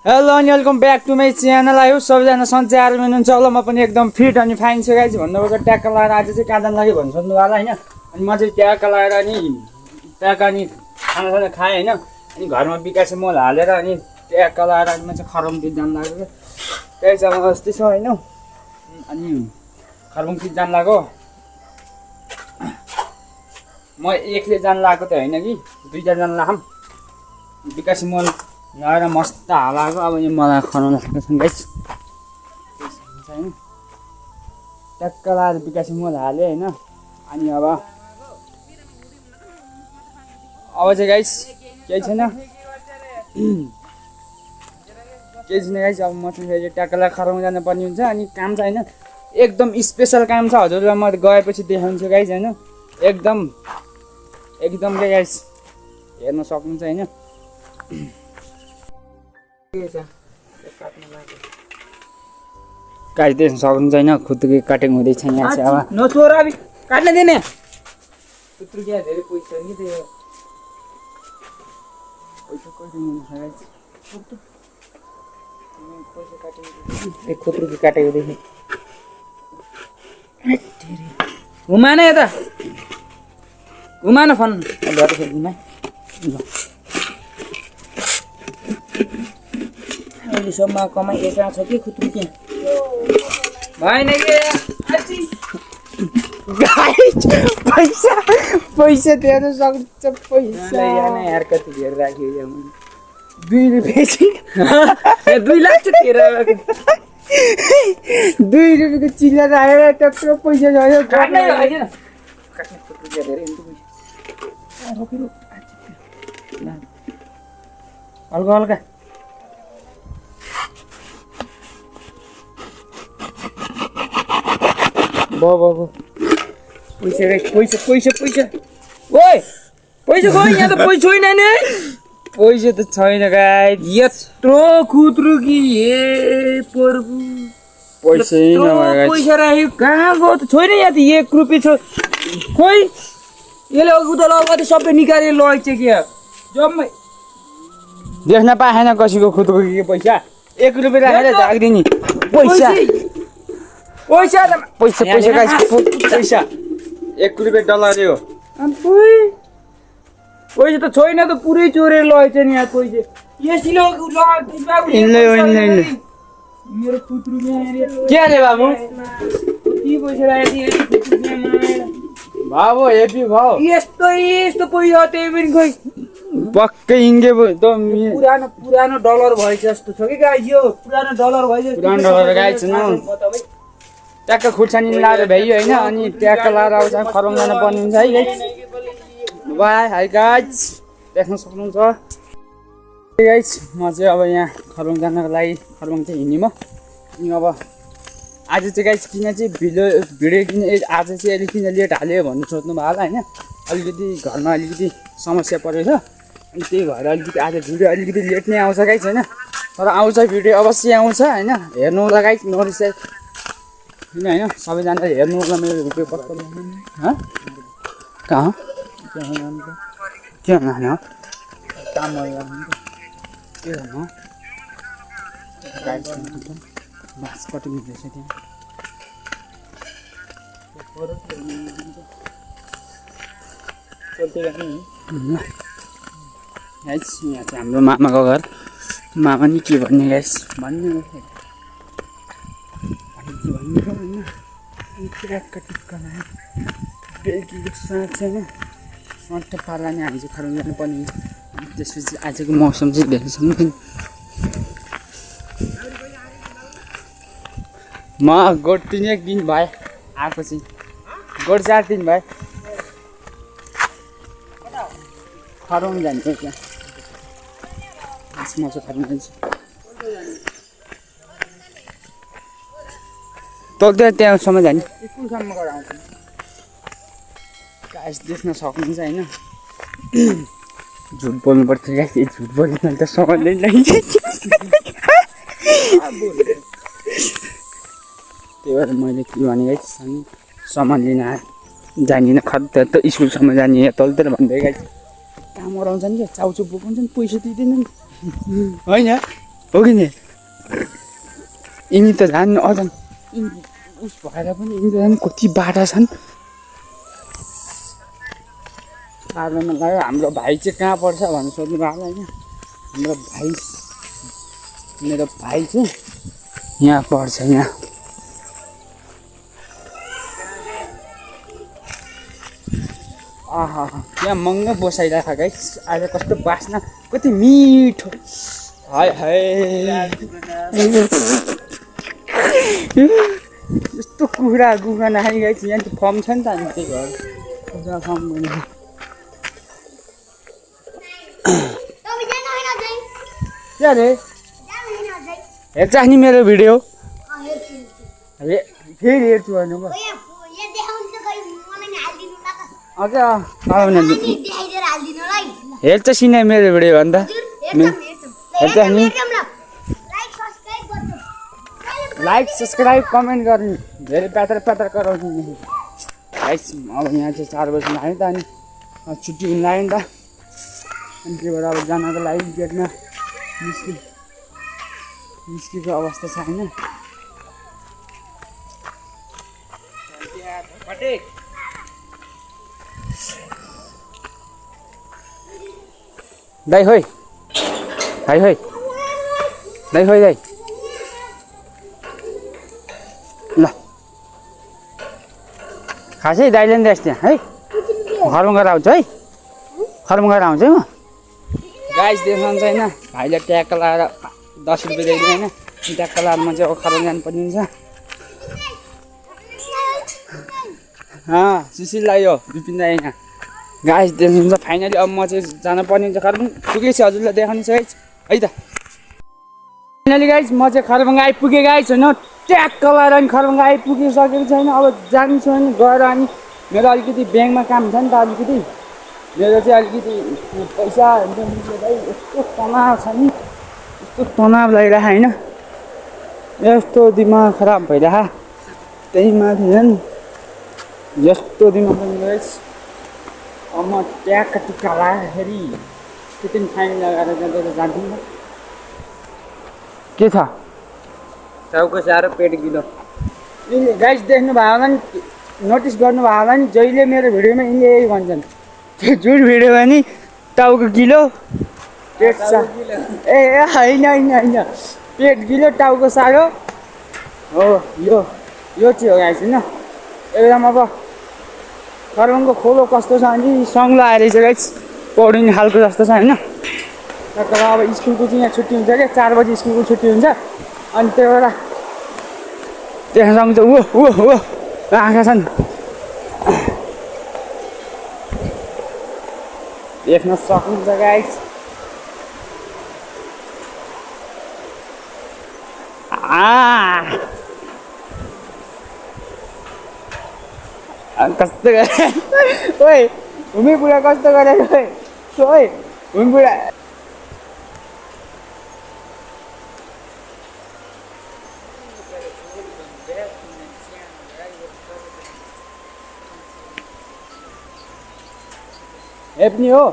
Hello अनि welcome back to my channel. आयो सबैजना सन्चै आराम हुनुहुन्छ होला। म पनि एकदम फिट अनि फाइन छु गाइज। भन्नुभएको ट्याक्क लगाएर आज चाहिँ कहाँ जानु लाग्यो भन्नु सोध्नु होला होइन। अनि म चाहिँ ट्याक्क लगाएर अनि खानासाना खाएँ होइन। अनि घरमा विकासे मल हालेर अनि ट्याक्क लगाएर अनि म चाहिँ खरमतिर जानु लाग्यो। त्यही चाहिँ अब अस्ति छ होइन। अनि खरमतिर जानु लाग्यो। म एकले जानु लागेको त होइन कि दुईजना जानु लाग्छौँ। विकासे मल लगाएर मस्त हालाको अब यो मलाई खनाउन लाग्छ गाइस। ट्याक्क लगाएर विकासे मल हालेँ होइन। अनि अब चाहिँ गाइस केही छैन गाइस। अब म चाहिँ ट्याक्क लगाएर खराउन जानुपर्ने हुन्छ। अनि काम चाहिँ होइन एकदम स्पेसल काम छ हजुरलाई म गएपछि देखाउँछु गाइस होइन। एकदम के गाइस हेर्न सक्नुहुन्छ होइन। काटिदिनु सक्नुहुन्छ होइन। खुत्रुकी काटेको हुँदैछ यहाँ चाहिँ अब नछोरा अभी काट्न दिने खुत्रुकी धेरै पैसा नि त्यो पैसा खुत्रुकी काटेको देखि घुमा न यता घुमा न फोन घर खेल्नुमा अहिलेसम्म कमाइ यता छ कि खुत्रुकी भएन कि पैसा दिएर सक्छ। पैसा यार कति धेरै राख्यो 2 रुपियाँ 2 लाख चाहिँ तेरो 2 रुपियाँको चिल्लर आएर त्यत्रो पैसा गयो। काट्ने खुत्रुकी धेरै हल्का हल्का बाबा पैसा ओए पैसा खो यहाँ त पैसा छैन नि पैसा त छैन गाइस। यत्रो खुत्रुकी हे प्रभु पैसै नभएर पैसा राख्यो कहाँ गयो त छैन यहाँ त 1 रुपियाँ छ खोइ यसले उता लगाउँदा सबै निकालेर लैछ क्या जम्मै देख्न पाएन कसैको खुत्रुकीको पैसा 1 रुपियाँ राखेर झाक्दिने पैसा गाइस पैसा 1 रुपियाँ डलर हो। पैसा त छैन त पुरै चोरेर लगेछ नि यहाँ पैसा यसले मेरो खुत्रुकी के अरे बाबु के पैसा राखेको बाबु हेपी भाउ यस्तो पैसा त्यही पनि खोइ पक्कै इङ्गे पुरानो डलर भएछ जस्तो छ कि गाइस। यो पुरानो डलर भएछ पुरानो डलर गाइस न ट्याक्क खुर्सानी लाएर भ्याइयो होइन। अनि ट्याक्क लाएर आउँछ खराउन जानु पर्ने हुन्छ है गाइस। बाई हाई गाइस देख्न सक्नुहुन्छ गाइस। म चाहिँ अब यहाँ खराउन जानको लागि खराउन चाहिँ हिँड्ने म। अनि अब आज चाहिँ गाइस किन चाहिँ भिडियो किन आज चाहिँ अहिले किन लेट हाल्यो भन्नु सोध्नु भयो होला होइन। अलिकति घरमा अलिकति समस्या परेछ अनि त्यही भएर अलिकति आज भिडियो अलिकति लेट नै आउँछ गाइस होइन। तर आउँछ भिडियो अवश्य आउँछ होइन। हेर्नु होला गाइस नरिसाइ किन होइन। सबैजना हेर्नु होला मेरो भिडियो पक्का कहाँ के भन्नु काम के भन्नु बास कटिङ हुँदैछ त्यहाँ गाइस। यहाँ चाहिँ हाम्रो मामाको घर। मामा नि के भन्ने गाइस भन्नु बेलुकीको साँझ छैन सट्ट पार्ला नै हामी चाहिँ खराउन जानुपर्ने हुन्छ। त्यसपछि आजको मौसम चाहिँ भेट्छौँ। म गोठ 3 दिन भयो आएको चाहिँ गोठ 4 दिन भयो खराउन जान्छ त्यहाँ म चाहिँ खराउन जान्छु। तल त्यहाँसम्म जाने स्कुलसम्म गराउँछ गाइस देख्न सक्नुहुन्छ होइन। झुट बोल्नु पर्छ गाइस। झुट बोल्नु त समझले नै त्यही भएर मैले के भने गाइस सामान लिन जानिनँ खत्ता त स्कुलसम्म जाने तलतिर भन्दै गाइस काम गराउँछ नि क्या चाउचुप बोकाउँछ नि पैसा दिँदैन नि होइन। हो कि नि यिनी त झन् अझ उस भएर पनि यिनी त झन् कति बाटा छन् आर्मीमा लाग्यो हाम्रो भाइ चाहिँ कहाँ पर्छ भनेर सोध्नु भएको होइन हाम्रो भाइ मेरो भाइ चाहिँ यहाँ पर्छ यहाँ आहा यहाँ महँगो बसाइरहेको गाइस आज कस्तो बास्ना कति मिठो हाय हाय यस्तो कुखुरा नखाने गाइस यहाँ त फर्म छ नि त अनि त्यही भएर कुखुरा फर्म गर्ने क्या रे हेर्छ नि मेरो भिडियो फेरि हेर्छु भन्नुभयो हेर्छ सिने मेरो भिडियो भन्दा हेर्छ नि लाइक सब्सक्राइब कमेन्ट गर्नु धेरै पात्र गराउनु गाइस अब यहाँ चाहिँ 4 बजी लाग्यो त अनि छुट्टी हुन लाग्यो नि त अनि त्यही भएर अब जानको लागि गेटमा निस्केको अवस्था छ होइन दाइ होइ दाइ होइ दाइ होइ दाइ ल खासै दाइले नि त्यहाँ है घरमा गएर आउँछ है घरमा गएर आउँछ है म गाइस देख्नुहुन्छ होइन भाइले ट्याक्क लगाएर 10 रुपियाँ दिइदिनु होइन ट्याक्क लगाएरमा चाहिँ खराब जानुपर्ने हुन्छ सुशील लाग्यो विपिन दाइ यहाँ गाइस देख्नुहुन्छ फाइनली अब म चाहिँ जानुपर्ने हुन्छ खरबङ पुगेछ हजुरलाई देखाउनु छ है त फाइनली गाइस म चाहिँ खरबङ आइपुगेँ गाइस होइन ट्याक्क लगाएर अनि खरबङ आइपुगिसकेको छैन अब जान्छु अनि गएर अनि मेरो अलिकति ब्याङ्कमा काम छ नि त अलिकति मेरो चाहिँ अलिकति पैसा भाइ यस्तो तनाव छ नि यस्तो तनाव लागिरहेको होइन यस्तो दिमाग खराब भइरहेको त्यही माथि झन् यस्तो दिमाग गाइस अब म ट्याक्क टिक्का लगाएर त्यति फाइन लगाएर जान्थ्यौँ न के छ टाउको साह्रो पेट गिलो यिनले गाइस देख्नु भयो होला नि नोटिस गर्नुभयो होला नि जहिले मेरो भिडियोमा यिनले यही भन्छन् त्यो जुन भिडियोमा नि टाउको गिलो पेट ए होइन पेट गिलो टाउको साह्रो हो यो चाहिँ हो गाइस होइन एकदम अब खरबङको खोलो कस्तो छ भने सङ्लो आएर चाहिँ गाइस पौडिने खालको जस्तो छ होइन तर अब स्कुलको चाहिँ यहाँ छुट्टी हुन्छ क्या 4 बजी स्कुलको छुट्टी हुन्छ अनि त्यही भएर त्यहाँ सक्छ ऊ आँखा छन् देख्न सक्नुहुन्छ गाइस कस्तो गरे ओइ भूमि बुढा कस्तो गरे ओइ भूमि बुढा हेप्ने हो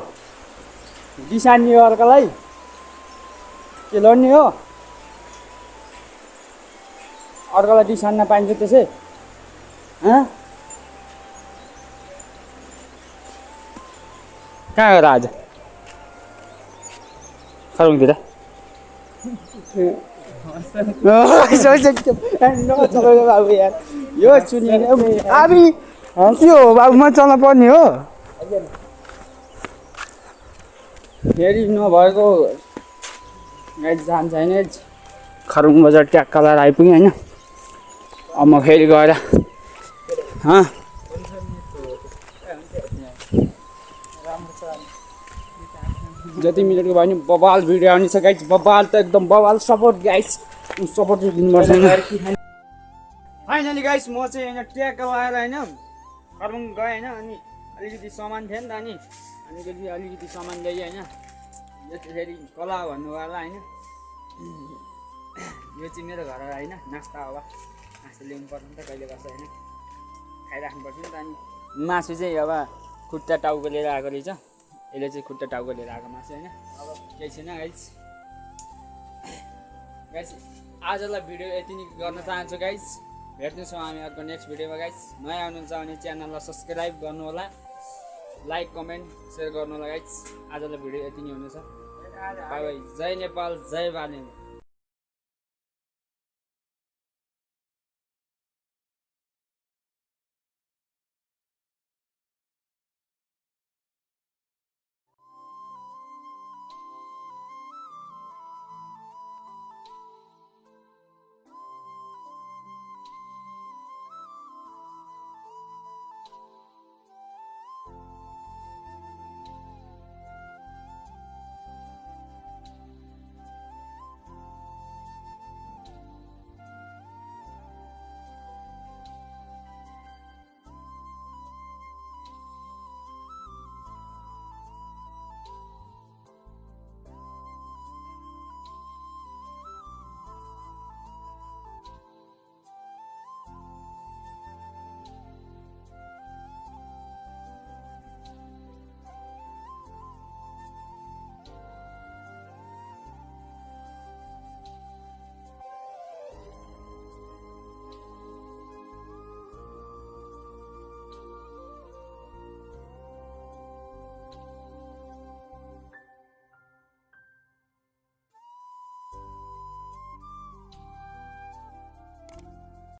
दिसान्ने हो अर्कालाई के लड्ने हो अर्कालाई दिसान्न पाइन्छ त्यसै कहाँ गएर आज खरबङतिर बाबु यार यो चुनी आबी के हो बाबु म चल्न पर्ने हो फेरि नभएको गाडी जान्छ होइन खरबङ बजार ट्याक्क लगाएर आइपुग्यो होइन अब म फेरि गएर जति मिनटको भयो नि बबाल भिडियो आउने छ गाइस बबाल त एकदम बबाल सपोर्ट गाइस सपोर्ट चाहिँ दिनुपर्छ फाइनली गाइस म चाहिँ होइन ट्याक्क लगाएर होइन खरबङ गएँ होइन अनि अलिकति सामान थियो नि त अनि अलिकति सामान ल्याएँ होइन यो चाहिँ फेरि कला भन्नुभयो होइन यो चाहिँ मेरो घर होइन नास्ता होला नास्ता ल्याउनु पर्छ नि त कहिले गर्छ होइन खाइराख्नु पर्छ नि त अनि मासु चाहिँ अब खुट्टा टाउको लिएर आएको रहेछ यसले चाहिँ खुट्टा टाउको लिएर आएको मासु होइन अब केही छैन गाइस गाइस आजलाई भिडियो यति नै गर्न चाहन्छु गाइस। भेट्नेछौँ हामी अर्को नेक्स्ट भिडियोमा गाइस। नयाँ हुनुहुन्छ भने च्यानललाई सब्सक्राइब गर्नु होला, लाइक कमेन्ट सेयर गर्नु होला गाइस। आजलाई भिडियो यति नै हुनेछ। Bye bye. जय नेपाल, जय बालेन।